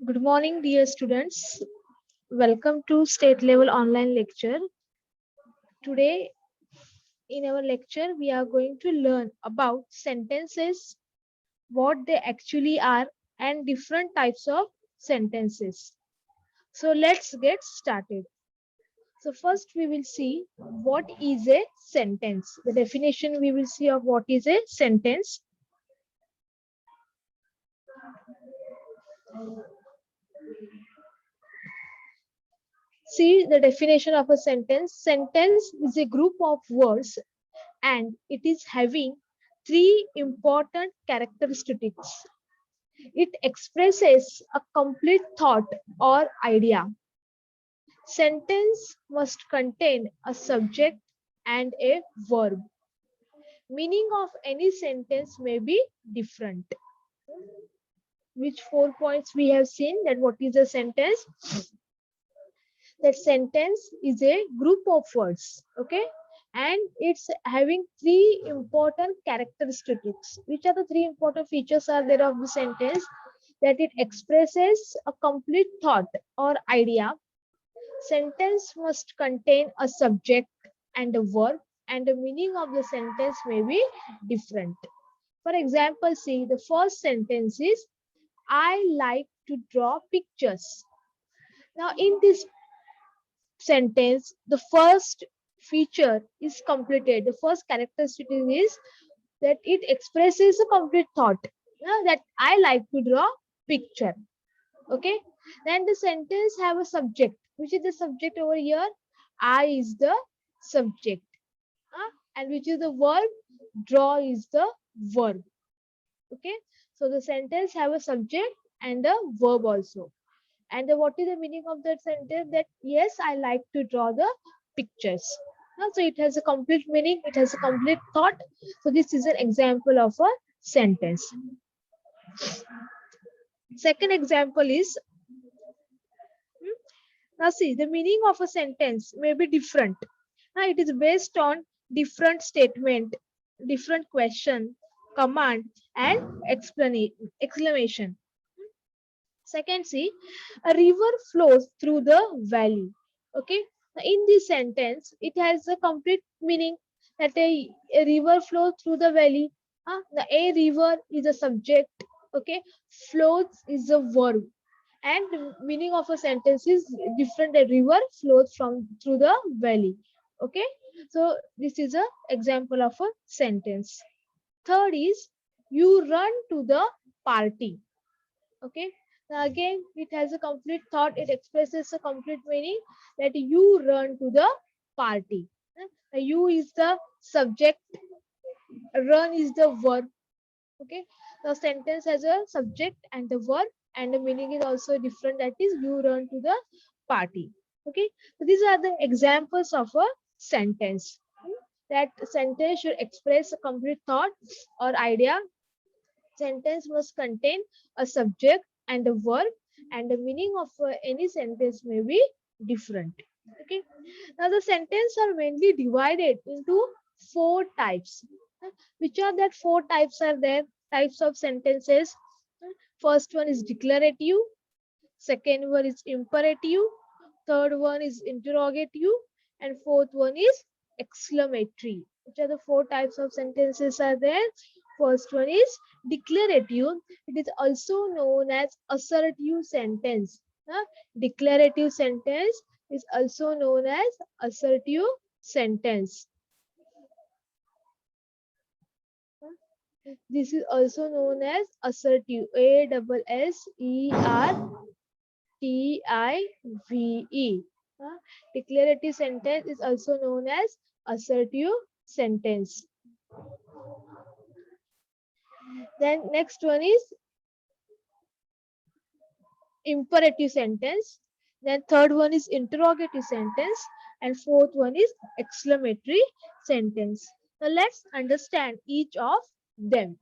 Good morning, dear students. Welcome to state level online lecture. Today, in our lecture, we are going to learn about sentences, what they actually are, and different types of sentences. So, let's get started. So, first, we will see what is a sentence. The definition we will see of what is a sentence. See the definition of a sentence. Sentence is a group of words and it is having three important characteristics. It expresses a complete thought or idea. Sentence must contain a subject and a verb. Meaning of any sentence may be different. Which 4 points we have seen that what is a sentence? That sentence is a group of words, okay, and it's having three important characteristics. Which are the three important features are there of the sentence? That it expresses a complete thought or idea. Sentence must contain a subject and a verb, and the meaning of the sentence may be different. For example, see the first sentence is I like to draw pictures. Now in this sentence, the first feature is completed. The first characteristic is that it expresses a complete thought. That I like to draw picture. Okay. Then the sentence have a subject. Which is the subject over here? I is the subject. And which is the verb? Draw is the verb. Okay. So the sentence have a subject and a verb also. And what is the meaning of that sentence? That yes, I like to draw the pictures. So it has a complete meaning, it has a complete thought. So this is an example of a sentence. Second example is, now see, the meaning of a sentence may be different. Now it is based on different statement, different question, command, and exclamation. Second, see, a river flows through the valley. Okay. In this sentence, it has a complete meaning that a river flows through the valley. The a river is a subject. Okay. Flows is a verb. And the meaning of a sentence is different. A river flows through the valley. Okay. So this is an example of a sentence. Third is you run to the party. Okay. Now again, it has a complete thought. It expresses a complete meaning that you run to the party. You is the subject. Run is the verb. Okay. The sentence has a subject and the verb, and the meaning is also different. That is, you run to the party. Okay. So these are the examples of a sentence. That sentence should express a complete thought or idea. Sentence must contain a subject and a verb, and the meaning of any sentence may be different. Okay. Now the sentence are mainly divided into 4 types. Which are that 4 types are there? Types of sentences. First one is declarative. Second one is imperative. Third one is interrogative. And fourth one is exclamatory. Which are the 4 types of sentences are there? First one is declarative. It is also known as assertive sentence. Declarative sentence is also known as assertive sentence. This is also known as assertive. ASSERTIVE. Declarative sentence is also known as assertive sentence. Then next one is imperative sentence. Then third one is interrogative sentence, and fourth one is exclamatory sentence. Now let's understand each of them.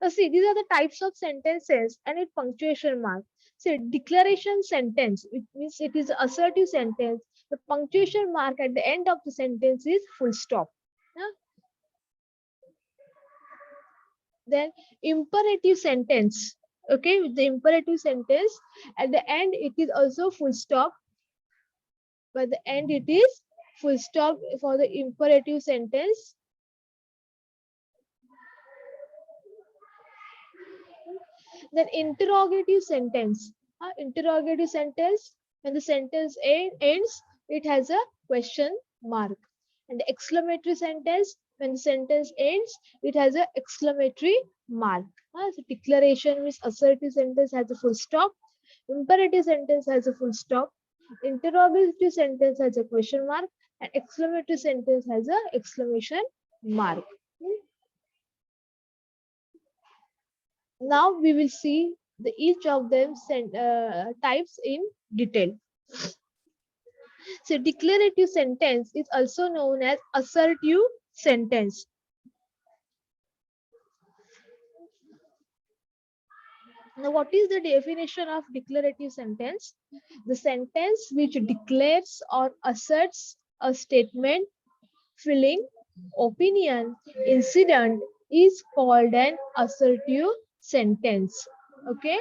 See, these are the types of sentences and it punctuation mark. See, declaration sentence, which means it is assertive sentence. The punctuation mark at the end of the sentence is full stop. Yeah? Then imperative sentence. Okay, with the imperative sentence, at the end it is also full stop. By the end it is full stop for the imperative sentence. Then interrogative sentence. Interrogative sentence, when the sentence ends, it has a question mark. And the exclamatory sentence, when the sentence ends, it has a exclamatory mark. So declaration means assertive sentence has a full stop. Imperative sentence has a full stop. Interrogative sentence has a question mark. And exclamatory sentence has a exclamation mark. Now we will see each of them types in detail. So declarative sentence is also known as assertive sentence. Now what is the definition of declarative sentence? The sentence which declares or asserts a statement, feeling, opinion, incident is called an assertive sentence. Okay.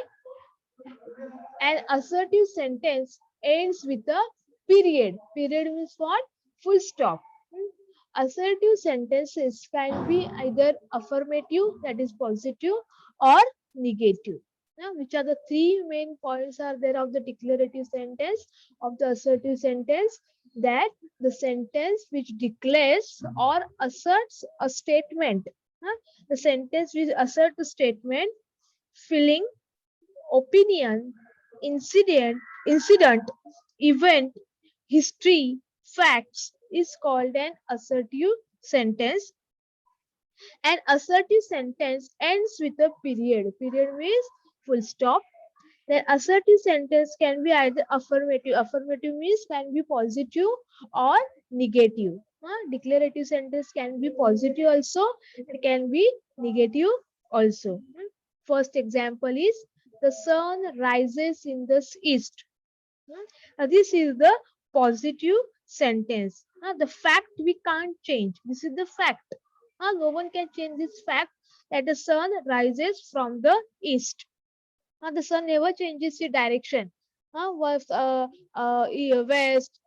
An assertive sentence ends with a period. Period means what? Full stop. Assertive sentences can be either affirmative, that is positive, or negative. Now, which are the three main points are there of the declarative sentence, of the assertive sentence? That the sentence which declares or asserts a statement. The sentence which asserts a statement, feeling, opinion, incident, event, history, facts is called an assertive sentence. An assertive sentence ends with a period. Period means full stop. The assertive sentence can be either affirmative. Affirmative means can be positive or negative. Declarative sentence can be positive also. It can be negative also. First example is the sun rises in the east. This is the positive sentence. The fact we can't change. This is the fact. No one can change this fact that the sun rises from the east. The sun never changes its direction. West,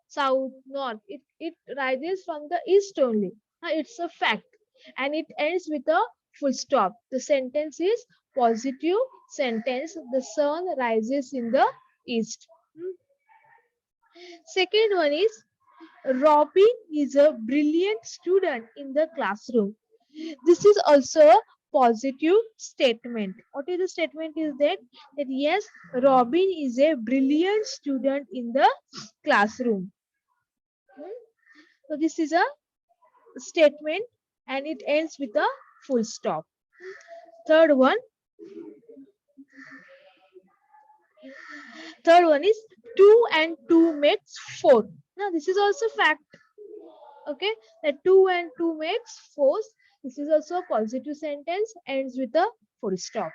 south, north. It rises from the east only. It's a fact. And it ends with a full stop. The sentence is positive sentence. The sun rises in the east. Second one is Robin is a brilliant student in the classroom. This is also a positive statement. What is the statement is that yes, Robin is a brilliant student in the classroom. So this is a statement and it ends with a full stop. Third one is 2 and 2 makes 4. Now this is also fact. Okay, that 2 and 2 makes 4. This is also a positive sentence, ends with a full stop.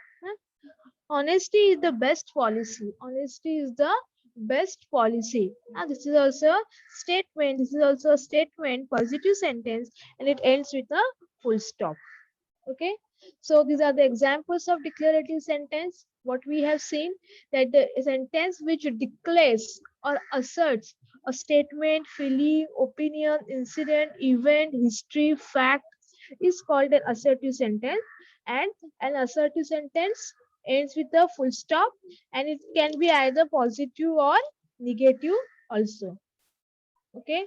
Honesty is the best policy. Honesty is the best policy. This is also a statement. This is also a statement, positive sentence, and it ends with a full stop. Okay, so these are the examples of declarative sentence. What we have seen, that the sentence which declares or asserts a statement, feeling, opinion, incident, event, history, fact is called an assertive sentence, and an assertive sentence ends with a full stop, and it can be either positive or negative also. Okay.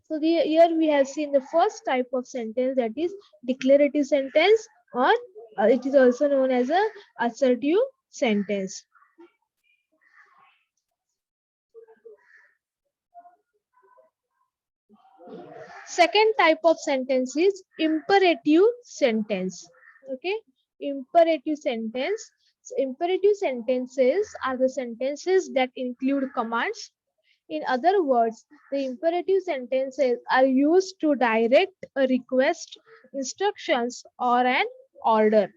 So here we have seen the first type of sentence, that is declarative sentence, or it is also known as a assertive sentence. Second type of sentence is imperative sentence. Okay, imperative sentence. So imperative sentences are the sentences that include commands. In other words, the imperative sentences are used to direct a request, instructions, or an order.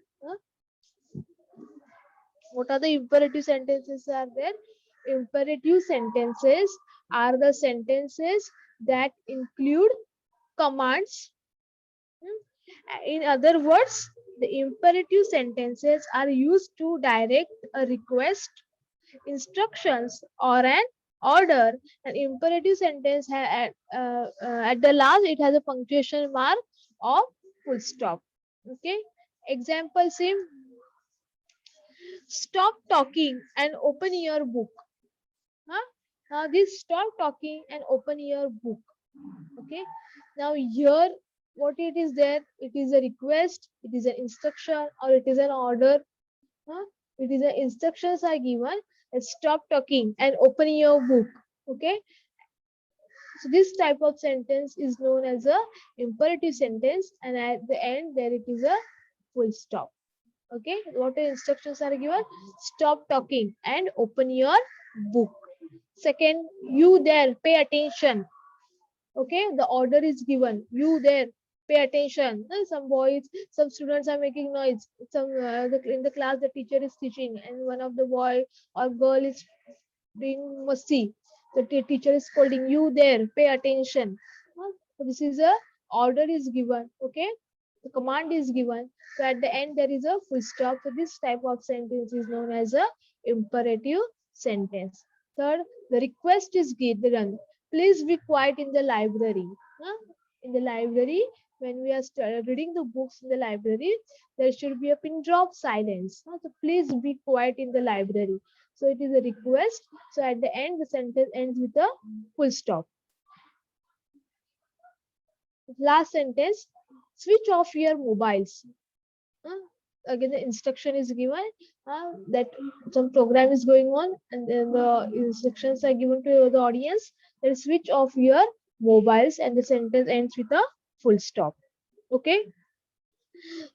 What are the imperative sentences are there? Imperative sentences are the sentences that include commands. In other words, the imperative sentences are used to direct a request, instructions, or an order. An imperative sentence at the last it has a punctuation mark or full stop. Okay. Example same. Stop talking and open your book. Huh? Now this stop talking and open your book. Okay. Now here what it is there? It is a request, it is an instruction, or it is an order. Huh? It is a instructions are given. Stop talking and open your book. Okay. So this type of sentence is known as a imperative sentence, and at the end there it is a full stop. Okay, what instructions are given? Stop talking and open your book. Second, you there, pay attention. Okay, the order is given. You there, pay attention. Some boys, some students are making noise. In the class, the teacher is teaching, and one of the boy or girl is doing messy. The teacher is scolding you there, pay attention. So this is a order is given. Okay, the command is given. So at the end there is a full stop. So this type of sentence is known as a imperative sentence. Third, the request is given. Please be quiet in the library. In the library, when we are reading the books in the library, there should be a pin drop silence. So please be quiet in the library. So it is a request. So at the end, the sentence ends with a full stop. Last sentence, switch off your mobiles. Again, the instruction is given that some program is going on, and then the instructions are given to the audience. Then switch off your mobiles, and the sentence ends with a full stop. Okay.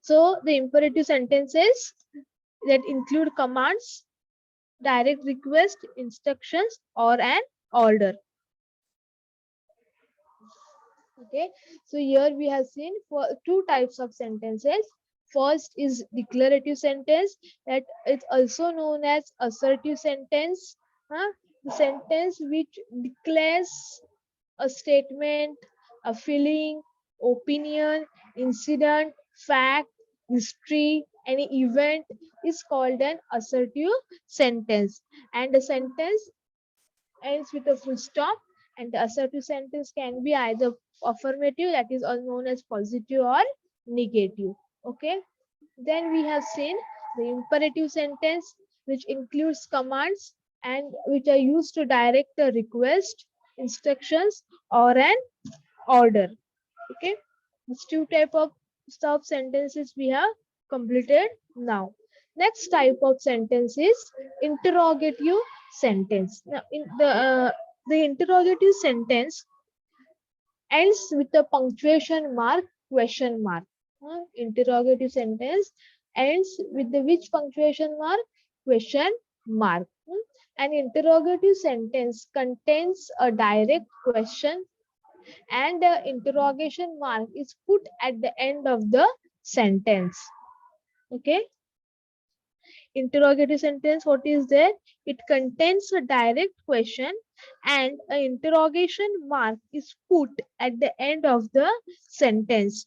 So the imperative sentences that include commands, direct request, instructions, or an order. Okay, so here we have seen for two types of sentences. First is declarative sentence, that is also known as assertive sentence. The sentence which declares a statement, a feeling, opinion, incident, fact, history, any event is called an assertive sentence. And the sentence ends with a full stop, and the assertive sentence can be either affirmative, that is all known as positive, or negative. Okay, then we have seen the imperative sentence, which includes commands and which are used to direct a request, instructions, or an order. Okay, these two type of stop sentences we have completed. Now next type of sentence is interrogative sentence. Now in the interrogative sentence ends with a punctuation mark, question mark. Interrogative sentence ends with the which punctuation mark? Question mark. An interrogative sentence contains a direct question, and the interrogation mark is put at the end of the sentence. Okay. Interrogative sentence, what is there? It contains a direct question, and an interrogation mark is put at the end of the sentence.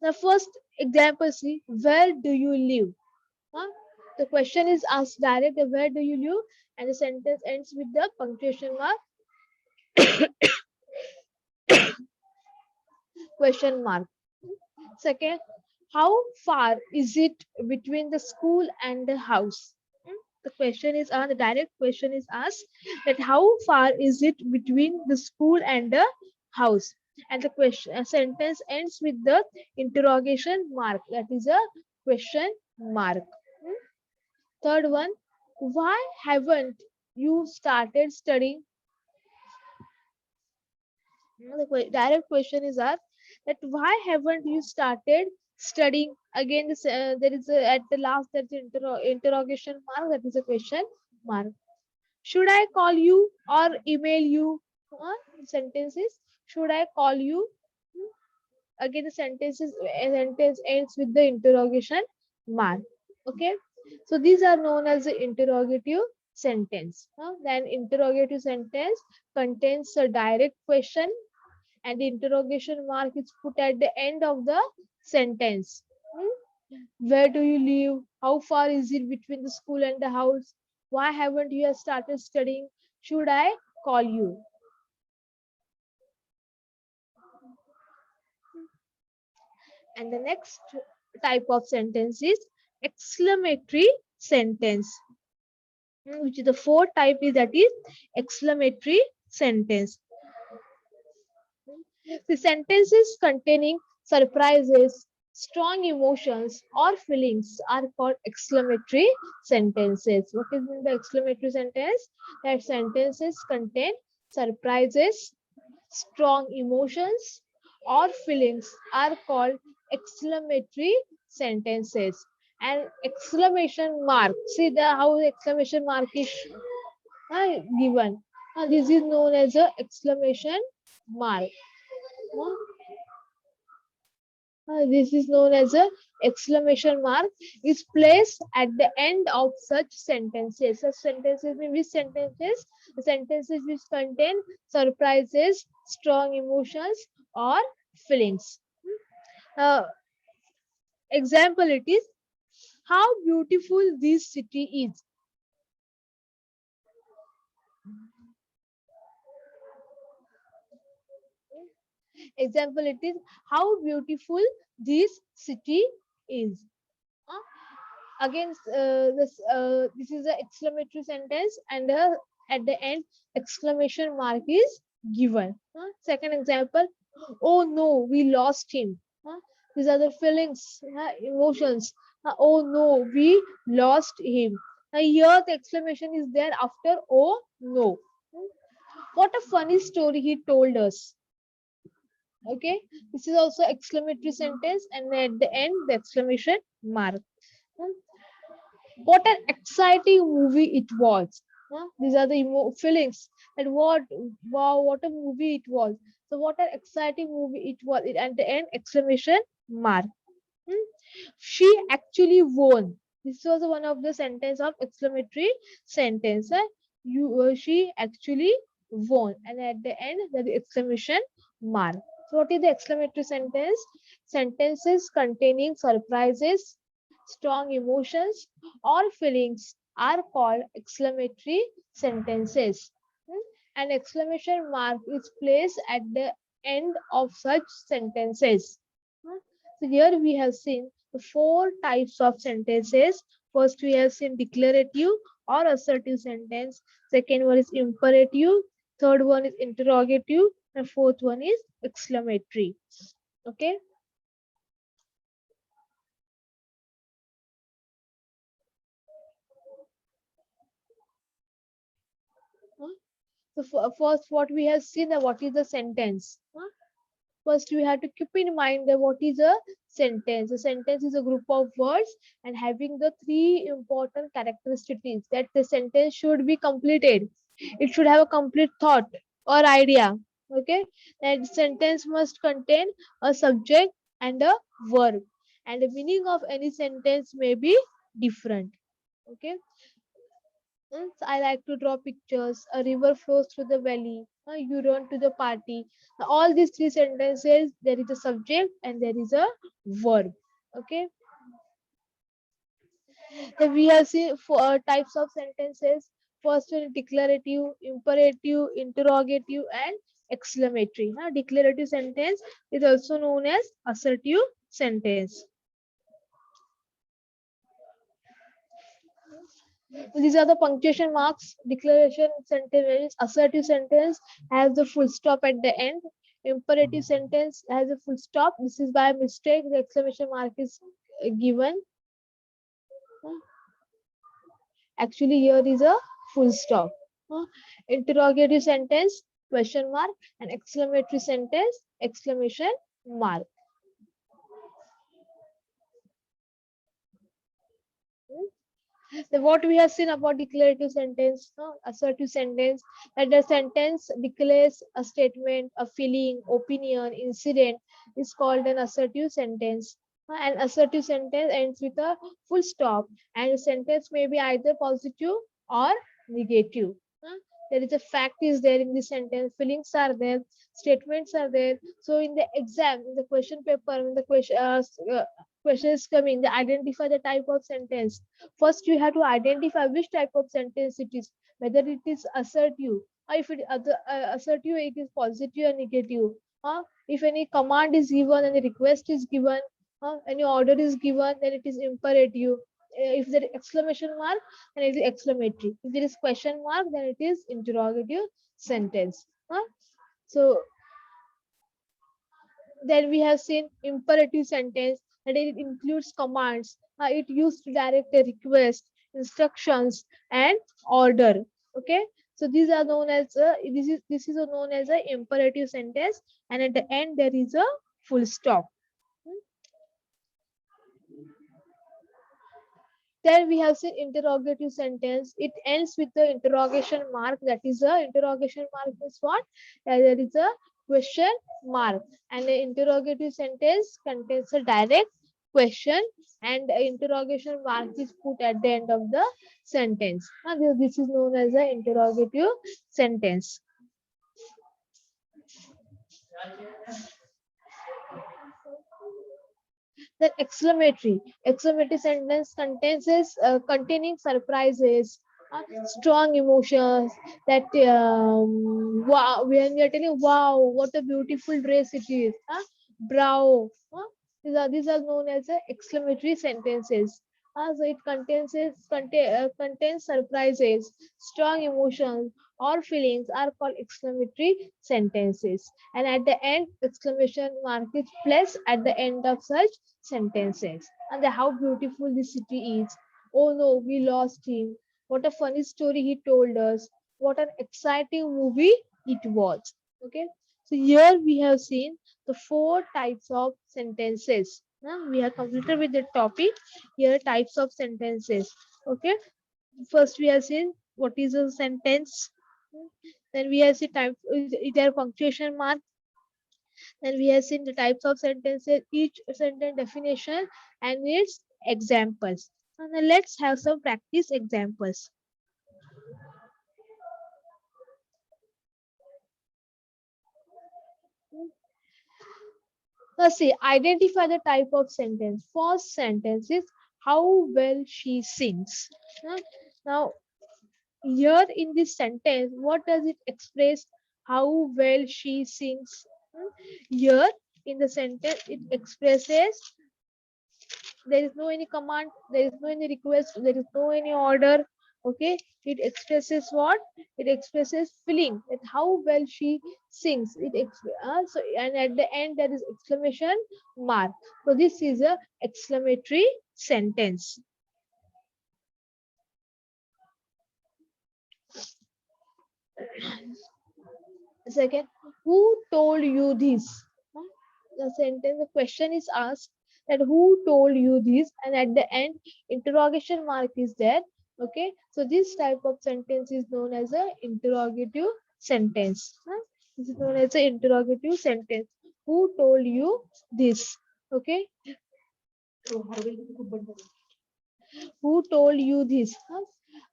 The first example, see, where do you live? The question is asked direct, where do you live? And the sentence ends with the punctuation mark, question mark. Second, how far is it between the school and the house? The question is the direct question is asked that how far is it between the school and the house? And the question sentence ends with the interrogation mark, that is a question mark. Third one, why haven't you started studying? The direct question is asked that why haven't you started studying? Again, this, there is at the last there's interrogation mark, that is a question mark. Should I call you or email you? Sentences. Should I call you? Again, the sentence ends with the interrogation mark. Okay, so these are known as the interrogative sentence. Then interrogative sentence contains a direct question, and the interrogation mark is put at the end of the sentence. Where do you live? How far is it between the school and the house? Why haven't you started studying? Should I call you? And the next type of sentence is exclamatory sentence, which is the fourth type is that is exclamatory sentence. The sentences containing surprises, strong emotions, or feelings are called exclamatory sentences. What is in the exclamatory sentence? That sentences contain surprises, strong emotions, or feelings are called exclamatory sentences. And exclamation mark. See the how the exclamation mark is given. This is known as a exclamation mark. This is known as a exclamation mark is placed at the end of such sentences. Such sentences mean which sentences? The sentences which contain surprises, strong emotions, or feelings. Uh, Example it is, how beautiful this city is. Example it is, how beautiful this city is. Again, this is the exclamatory sentence, and at the end exclamation mark is given. Second example, oh no, we lost him. These are the feelings, emotions. Oh no, we lost him. Here the exclamation is there after oh no. What a funny story he told us. Okay, this is also exclamatory sentence, and at the end the exclamation mark. What an exciting movie it was. These are the feelings, and what, wow, what a movie it was. So what an exciting movie it was. At the end exclamation mark. She actually won. This was one of the sentence of exclamatory sentence. She actually won, and at the end there is exclamation mark. So what is the exclamatory sentence? Sentences containing surprises, strong emotions, or feelings are called exclamatory sentences. An exclamation mark is placed at the end of such sentences. So here we have seen the four types of sentences. First, we have seen declarative or assertive sentence. Second one is imperative. Third one is interrogative. And fourth one is exclamatory. Okay. So first, what we have seen that what is the sentence. First, we have to keep in mind that what is a sentence. A sentence is a group of words and having the three important characteristics that the sentence should be completed. It should have a complete thought or idea. Okay, that sentence must contain a subject and a verb, and the meaning of any sentence may be different. Okay. I like to draw pictures. A river flows through the valley. You run to the party. All these three sentences, there is a subject and there is a verb. Okay. Then we have seen four types of sentences. First one is declarative, imperative, interrogative, and exclamatory. Declarative sentence is also known as assertive sentence. These are the punctuation marks. Declaration sentence, assertive sentence has the full stop at the end. Imperative sentence has a full stop. This is by mistake. The exclamation mark is given. Actually, here is a full stop. Interrogative sentence, question mark, and exclamatory sentence, exclamation mark. Then what we have seen about declarative sentence, no? Assertive sentence, that the sentence declares a statement, a feeling, opinion, incident is called an assertive sentence. An assertive sentence ends with a full stop, and the sentence may be either positive or negative. There is a fact is there in the sentence, feelings are there, statements are there. So in the exam, in the question paper, when the question is coming, they identify the type of sentence. First, you have to identify which type of sentence it is, whether it is assertive, or if it assertive, it is positive or negative. If any command is given and the request is given, any order is given, then it is imperative. If there is exclamation mark, then it is exclamatory. If there is question mark, then it is interrogative sentence. So then we have seen imperative sentence, that it includes commands. It used to direct a request, instructions, and order. Okay, so these are known as this is known as a imperative sentence, and at the end there is a full stop. Then we have seen interrogative sentence. It ends with the interrogation mark. That is a interrogation mark is what? There is a question mark. And the interrogative sentence contains a direct question, and the interrogation mark is put at the end of the sentence. This is known as the interrogative sentence. Then exclamatory sentence contains containing surprises, strong emotions. That wow, when we are telling wow, what a beautiful dress it is. Brow. These are known as exclamatory sentences. So it contains surprises, strong emotions, or feelings are called exclamatory sentences. And at the end, exclamation mark is placed at the end of such sentences. And how beautiful this city is. Oh no, we lost him. What a funny story he told us. What an exciting movie it was. Okay. So here we have seen the 4 types of sentences. We are completed with the topic. Here types of sentences. Okay. First we have seen what is a sentence. Then we have seen type is there punctuation mark. Then we have seen the types of sentences, each sentence definition and its examples. And then let's have some practice examples. Let's see, identify the type of sentence. First sentence is how well she sings. Now, here in this sentence, what does it express? How well she sings. Here in the sentence, it expresses there is no any command, there is no any request, there is no any order. Okay, it expresses what? It expresses feeling, that how well she sings. So and at the end there is exclamation mark. So this is a exclamatory sentence. Second, who told you this? The sentence, the question is asked that who told you this, and at the end interrogation mark is there. Okay, so this type of sentence is known as a interrogative sentence. This is known as an interrogative sentence. Who told you this? Okay, who told you this?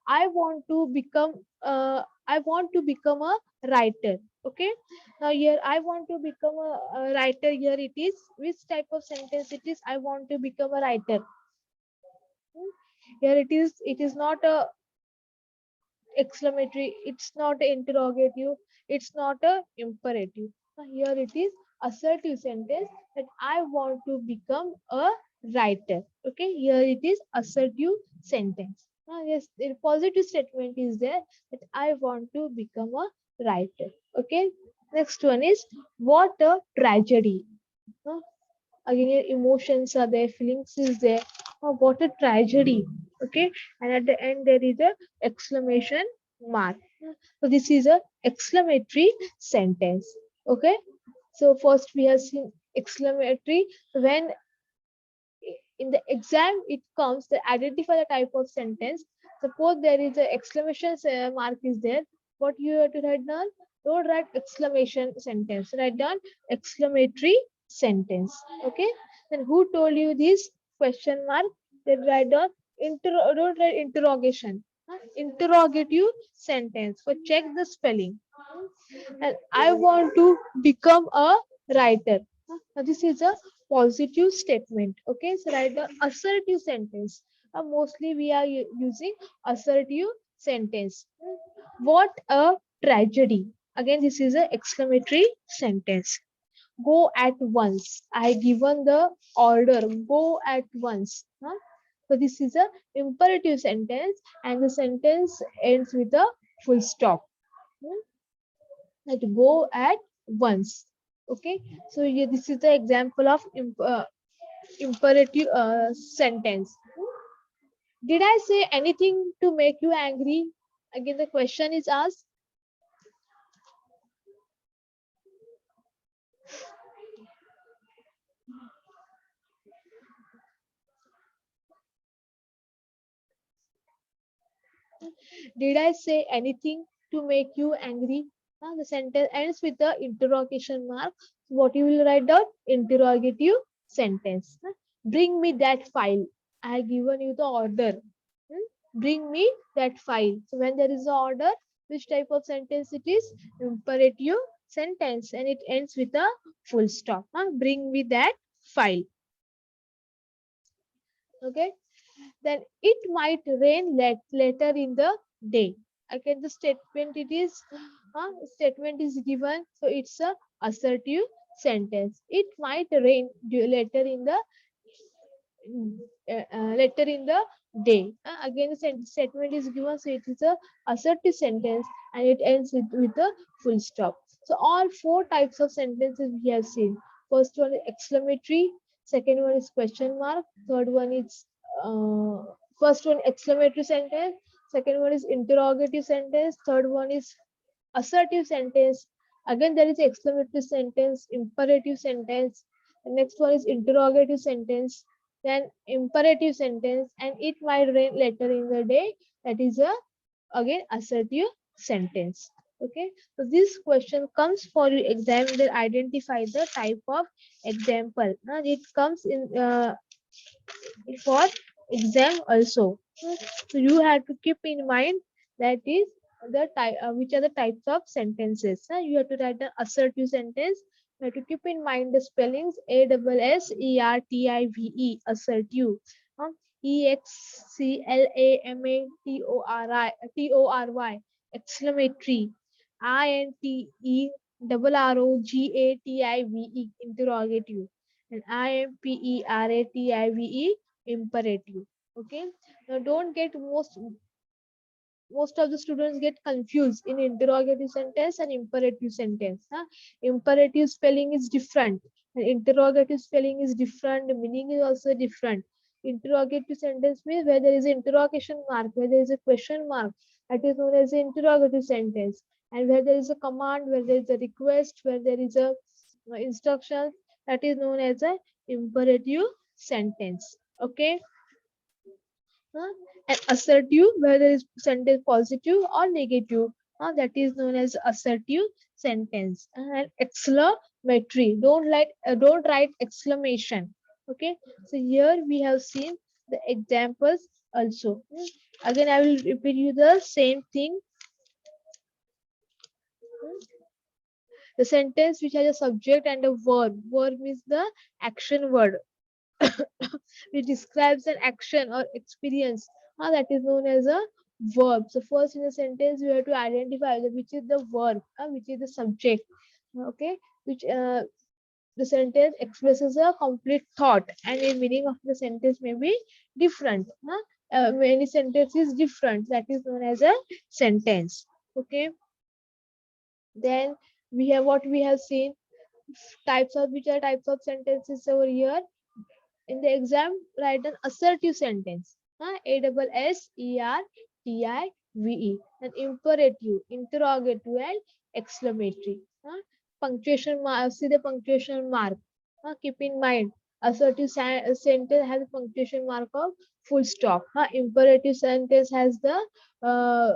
I want to become I want to become a writer. Okay, now here I want to become a writer. Here it is, which type of sentence it is? I want to become a writer. Here it is not a exclamatory, it's not a interrogative, it's not a imperative. Here it is assertive sentence, that I want to become a writer. Okay, here it is assertive sentence. Yes, the positive statement is there, that I want to become a writer. Okay, next one is what a tragedy. Again, your emotions are there, feelings is there. What a tragedy. Okay, and at the end there is a exclamation mark. So this is a exclamatory sentence. Okay, so first we have seen exclamatory when In the exam, it comes to identify the type of sentence. Suppose there is a exclamation mark is there. What you have to write down? Don't write exclamation sentence. Write down exclamatory sentence. Okay. Then who told you this question mark? Then write down don't write interrogation. Interrogative sentence. For check the spelling. And I want to become a writer. Now this is a positive statement. Okay, so write the assertive sentence. Mostly we are using assertive sentence. What a tragedy. Again, this is an exclamatory sentence. Go at once. I given the order. Go at once. So this is a imperative sentence, and the sentence ends with a full stop. Hmm? That go at once. Okay, so yeah, this is the example of imperative sentence. Did I say anything to make you angry? Again, the question is asked. Did I say anything to make you angry? The sentence ends with the interrogation mark. What you will write down? Interrogative sentence. Bring me that file. I have given you the order. Bring me that file. So when there is an order, which type of sentence it is? Imperative sentence, and it ends with a full stop. Bring me that file. Okay. Then it might rain later in the day. Again, the statement statement is given, so it's a assertive sentence. It might rain later in the later in the day. Again, the statement is given, so it is a assertive sentence, and it ends with a full stop. So all four types of sentences we have seen. First one is exclamatory, second one is question mark, third one is first one exclamatory sentence, second one is interrogative sentence, third one is assertive sentence. Again, there is exclamatory sentence, imperative sentence. The next one is interrogative sentence, then imperative sentence, and it might rain later in the day. That is a again assertive sentence. Okay, so this question comes for your exam. That identify the type of example. Now it comes in for exam also. So you have to keep in mind that is the type which are the types of sentences. You have to write an assertive sentence. You have to keep in mind the spellings ASSERTIVE assertive, EXCLAMATORY exclamatory, INTERROGATIVE interrogative, and IMPERATIVE imperative. Okay, now don't get most of the students get confused in interrogative sentence and imperative sentence. Imperative spelling is different, and interrogative spelling is different. The meaning is also different. Interrogative sentence means where there is an interrogation mark, where there is a question mark, that is known as an interrogative sentence. And where there is a command, where there is a request, where there is a instruction, that is known as a imperative sentence. Okay. And assertive, whether it's sentence positive or negative, that is known as assertive sentence. And exclamatory, don't write exclamation. Okay, so here we have seen the examples also. Again, I will repeat you the same thing. The sentence which has a subject and a verb. Verb is the action word which describes an action or experience, that is known as a verb. So first in a sentence you have to identify which is the verb, which is the subject. Okay, which the sentence expresses a complete thought, and the meaning of the sentence may be different. Many sentence is different, that is known as a sentence. Okay, then we have what we have seen types of which are types of sentences over here. In the exam, write an assertive sentence. ASSERTIVE. And imperative, interrogative, and exclamatory. Punctuation mark. See the punctuation mark. Keep in mind. Assertive sentence has a punctuation mark of full stop. Imperative sentence has the uh,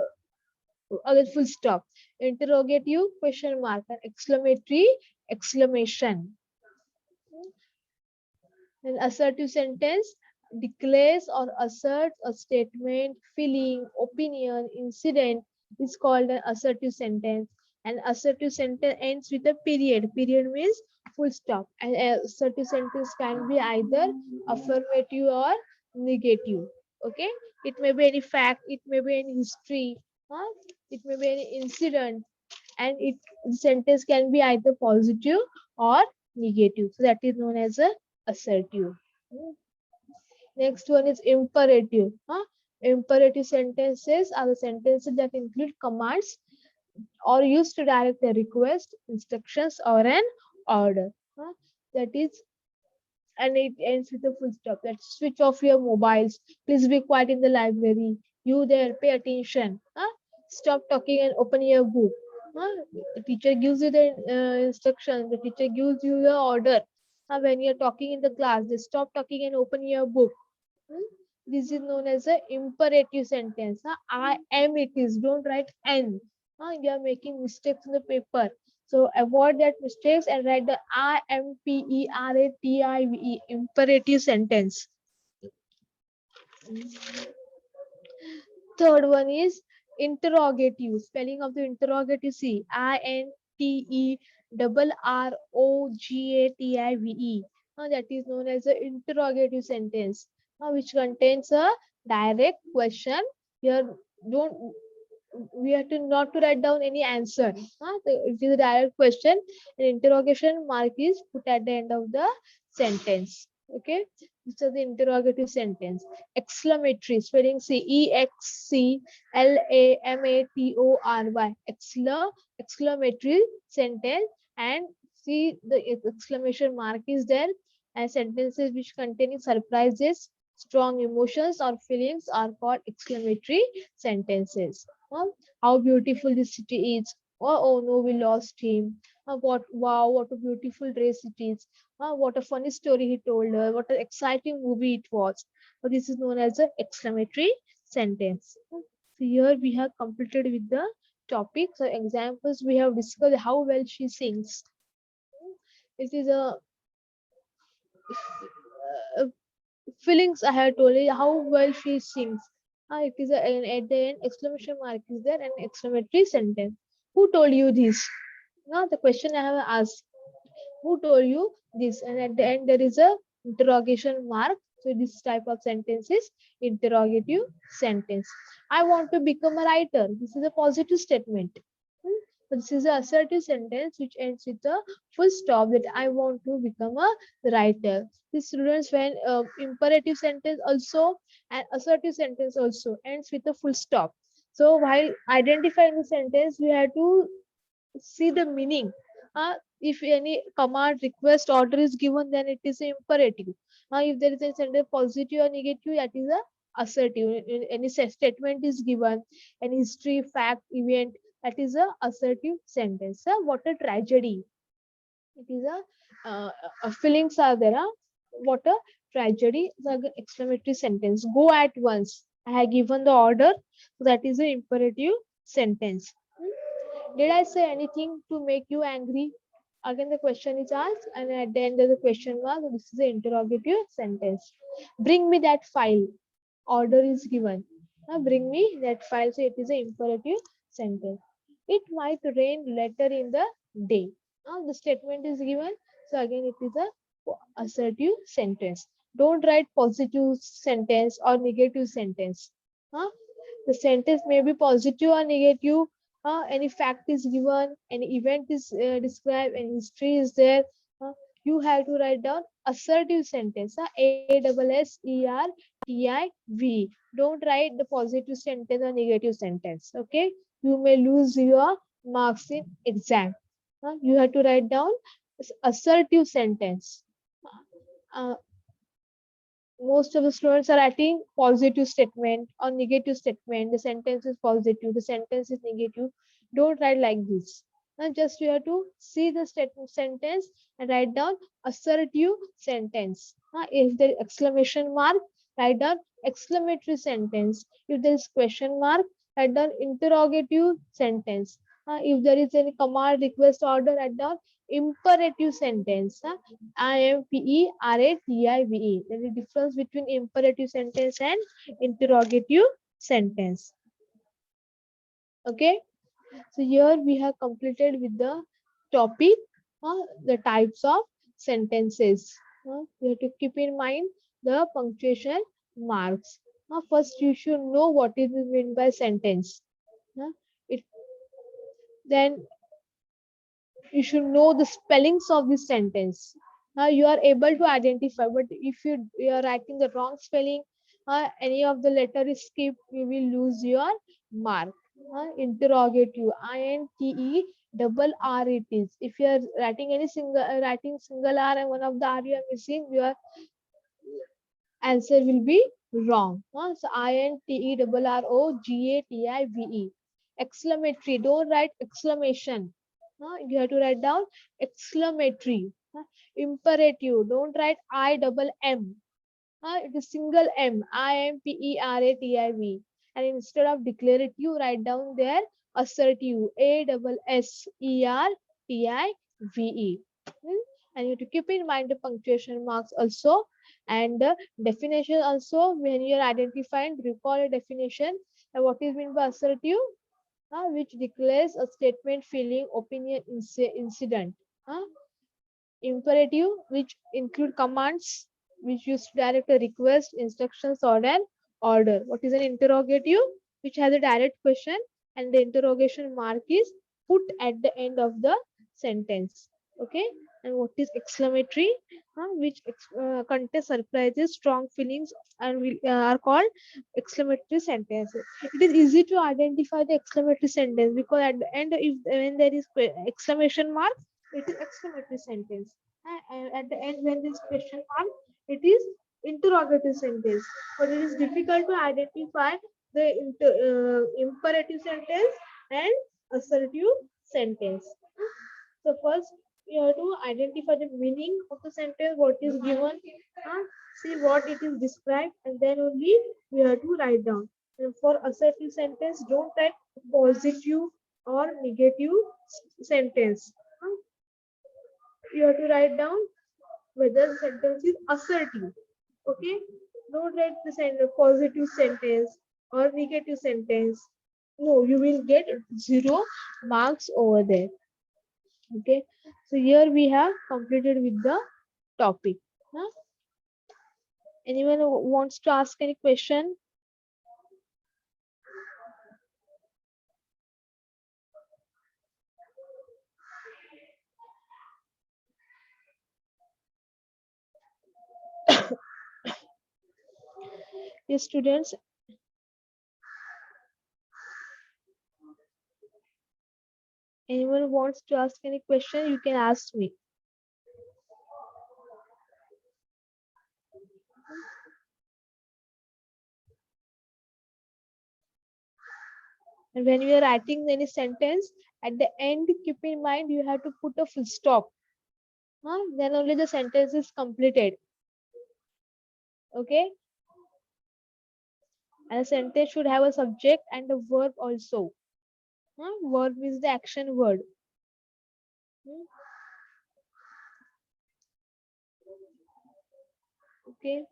again full stop. Interrogative question mark and exclamatory exclamation. An assertive sentence declares or asserts a statement, feeling, opinion, incident is called an assertive sentence. An assertive sentence ends with a period. Period means full stop. An assertive sentence can be either affirmative or negative. Okay, it may be any fact, it may be any history, it may be any incident, and it the sentence can be either positive or negative. So that is known as a assertive. Next one is imperative. Imperative sentences are the sentences that include commands or used to direct a request, instructions, or an order. That is, and it ends with a full stop. That switch off your mobiles. Please be quiet in the library. You there, pay attention. Stop talking and open your book. The teacher gives you the instruction. The teacher gives you the order. When you're talking in the class, they stop talking and open your book. This is known as a imperative sentence. I am it is. Don't write N. You are making mistakes in the paper. So avoid that mistakes and write the imperative imperative sentence. Third one is interrogative. Spelling of the interrogative C INTERROGATIVE. That is known as the interrogative sentence, which contains a direct question. Here, don't we have to not to write down any answer. It is a direct question. An interrogation mark is put at the end of the sentence. Okay, this is the interrogative sentence. Exclamatory spelling CEXCLAMATORY. Exclamatory sentence, and see the exclamation mark is there, and sentences which contain surprises, strong emotions or feelings are called exclamatory sentences. How beautiful this city is. Oh no, we lost him. What wow, what a beautiful dress it is. What a funny story he told her. What an exciting movie it was. So this is known as an exclamatory sentence. So here we have completed with the topic. So examples we have discussed how well she sings. It is a feelings I have told you how well she sings. It is and at the end exclamation mark is there and exclamatory sentence. Who told you this? Now the question I have asked. Who told you this? And at the end there is a interrogation mark. So this type of sentence is interrogative sentence. I want to become a writer. This is a positive statement. So this is an assertive sentence which ends with a full stop that I want to become a writer. The students when imperative sentence also and assertive sentence also ends with a full stop. So while identifying the sentence, we have to see the meaning. If any command, request, order is given, then it is imperative. If there is a sentence positive or negative, that is a assertive. Any statement is given, any history, fact, event, that is a assertive sentence. What a tragedy! It is feelings are there. What a tragedy! The exclamatory sentence. Go at once. I have given the order. So that is an imperative sentence. Did I say anything to make you angry? Again, the question is asked, and at the end of the question mark, this is the interrogative sentence. Bring me that file. Order is given. Bring me that file. So it is an imperative sentence. It might rain later in the day. The statement is given. So again, it is a assertive sentence. Don't write positive sentence or negative sentence. The sentence may be positive or negative. Any fact is given, any event is described, any history is there. You have to write down assertive sentence. ASSERTIV. Don't write the positive sentence or negative sentence. Okay, you may lose your marks in exam. You have to write down assertive sentence. Uh, most of the students are writing positive statement or negative statement. The sentence is positive, the sentence is negative. Don't write like this. Just you have to see the sentence and write down assertive sentence. If there is exclamation mark, write down exclamatory sentence. If there is question mark, write down interrogative sentence. If there is any command, request, order, write down imperative sentence. Imperative. There is difference between imperative sentence and interrogative sentence. Okay. So here we have completed with the topic, the types of sentences. You have to keep in mind the punctuation marks. First, you should know what is meant by sentence. It then you should know the spellings of the sentence. Now you are able to identify, but if you are writing the wrong spelling, any of the letter is skipped, you will lose your mark. Interrogative, INTE double R it is. If you are writing any single R and one of the R you are missing, your answer will be wrong. So INTERROGATIVE. Exclamatory, don't write exclamation. You have to write down exclamatory. Imperative, don't write I double M. It is single M, IMPERATIV. And instead of declarative, write down there assertive, ASSERTIVE. And you have to keep in mind the punctuation marks also and the definition also. When you are identifying, recall a definition and what is meant by assertive, which declares a statement, feeling, opinion, incident. Imperative, which include commands which use to direct a request, instructions, or an order. What is an interrogative? Which has a direct question and the interrogation mark is put at the end of the sentence. Okay. And what is exclamatory? Which contains surprises, strong feelings, and are called exclamatory sentences. It is easy to identify the exclamatory sentence because at the end, if when there is exclamation mark, it is exclamatory sentence. And at the end, when there is question mark, it is interrogative sentence. But it is difficult to identify the imperative sentence and assertive sentence. So first, you have to identify the meaning of the sentence, what is given, see what it is described, and then only we have to write down. And for assertive sentence, don't write positive or negative sentence. You have to write down whether the sentence is assertive. Okay, don't write the positive sentence or negative sentence. No, you will get 0 marks over there. Okay, so here we have completed with the topic. Anyone who wants to ask any question? Yes, students. Anyone who wants to ask any question, you can ask me. And when you are writing any sentence, at the end, keep in mind you have to put a full stop. Then only the sentence is completed. Okay. And a sentence should have a subject and a verb also. Verb is the action word. Okay.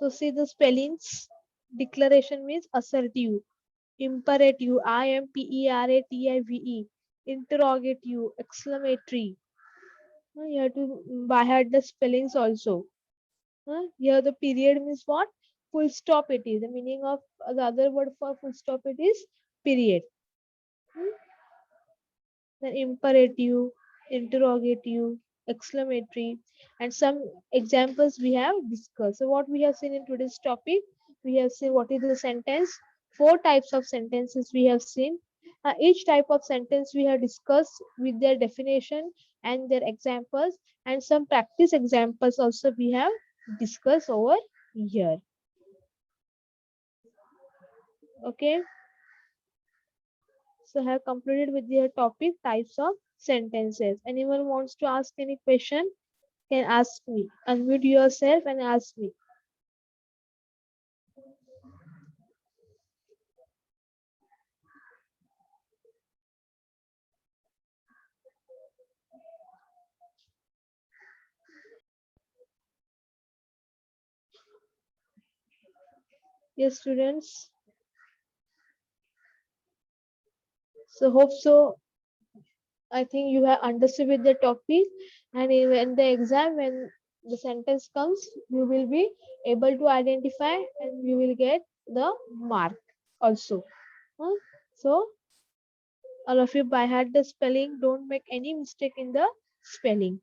So see the spellings. Declaration means assertive. Imperative, IMPERATIVE. Interrogative, exclamatory. You have to by heart the spellings also. Here the period means what? Full stop it is. The meaning of the other word for full stop it is period. Then imperative, interrogative, exclamatory, and some examples we have discussed. So what we have seen in today's topic, we have seen what is the sentence, 4 types of sentences we have seen. Each type of sentence we have discussed with their definition and their examples, and some practice examples also we have discussed over here. Okay. So I have completed with the topic types of sentences. Anyone wants to ask any question can ask me. Unmute yourself and ask me. Yes, students. So hope so. I think you have understood with the topic, and in the exam, when the sentence comes, you will be able to identify and you will get the mark also. Huh? So all of you by heart the spelling. Don't make any mistake in the spelling.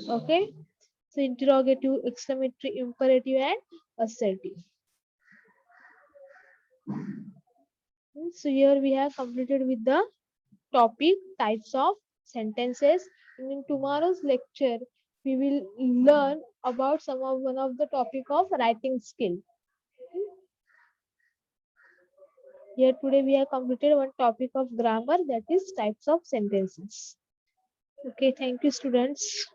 Okay. So interrogative, exclamatory, imperative, and assertive. So here we have completed with the topic types of sentences. And in tomorrow's lecture, we will learn about one of the topic of writing skill. Here today we have completed one topic of grammar, that is types of sentences. Okay, thank you, students.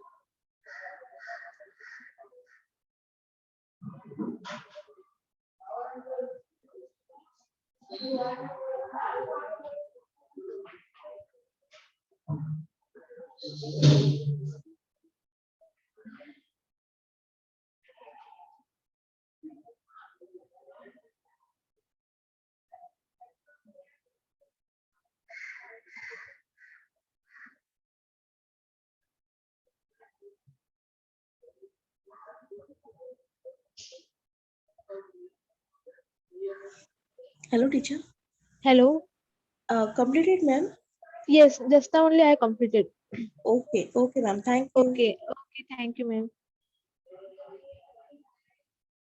Hello, teacher. Hello. Completed, ma'am? Yes, just now only I completed. Okay, ma'am. Thank you. Okay, thank you, ma'am.